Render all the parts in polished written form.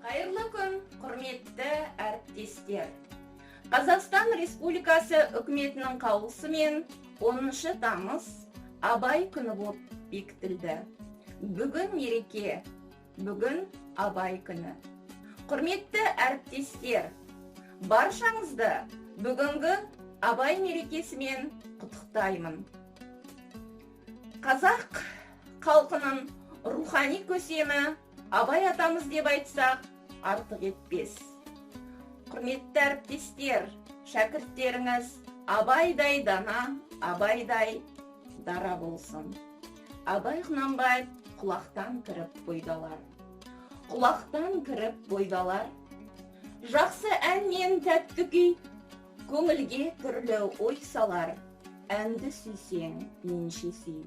Қайырлы күн, құрметті әріптестер. Қазақстан Республикасы үкіметінің қаулысымен 10 тамыз Абай күні болып бекітілді. Бүгін мереке, бүгін Абай күні. Құрметті әріптестер, баршаңызды бүгінгі Абай мерекесімен құттықтаймын. Қазақ халқының рухани көсемі Абай атамыз деп айтсақ, артық етпес. Құрметті әріптестер, шәкірттеріңіз Абайдай дана, Абайдай дара болсын. Абай Құнанбаев құлақтан кіріп бойдалар. Құлақтан кіріп бойдалар. Жақсы ән мен тәтті күй, көңілге түрлі ой салар. Әнді сүйсең, менше сүй.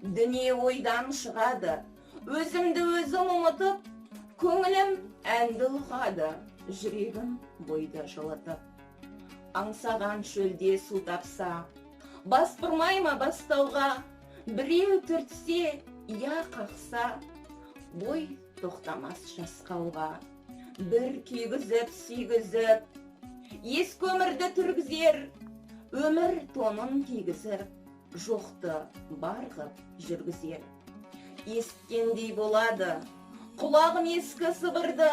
Дүние ойдан шығады. Өзімді өзім ұмытып, көңілім әнді ұғады, жүрегім бойды жылытып. Аңсаған шөлде су тапса, бас бұрмай ма бастауға, біреу түртсе, я қақса, бой тоқтамас жасқауға. Бір күйгізіп, сүйгізіп, ес көмірді түргізер, өмір тонын кигізіп, жоқты барғып жүргізер. Ескендей болады, құлағым ескі сыбырды,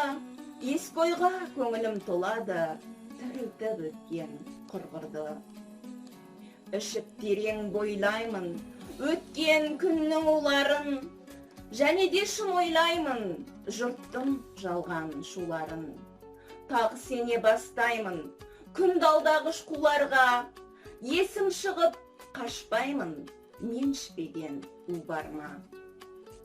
ескі ойға көңілім толады, тірілтіп өткен құрғырды. Ішіп терең бойлаймын, өткен күннің уларын, және де шын ойлаймын, жұрттың жалған шуларын. Тағы сене бастаймын, күн далдағыш қуларға, есім шығып қашпаймын, мен ішпеген у бар ма?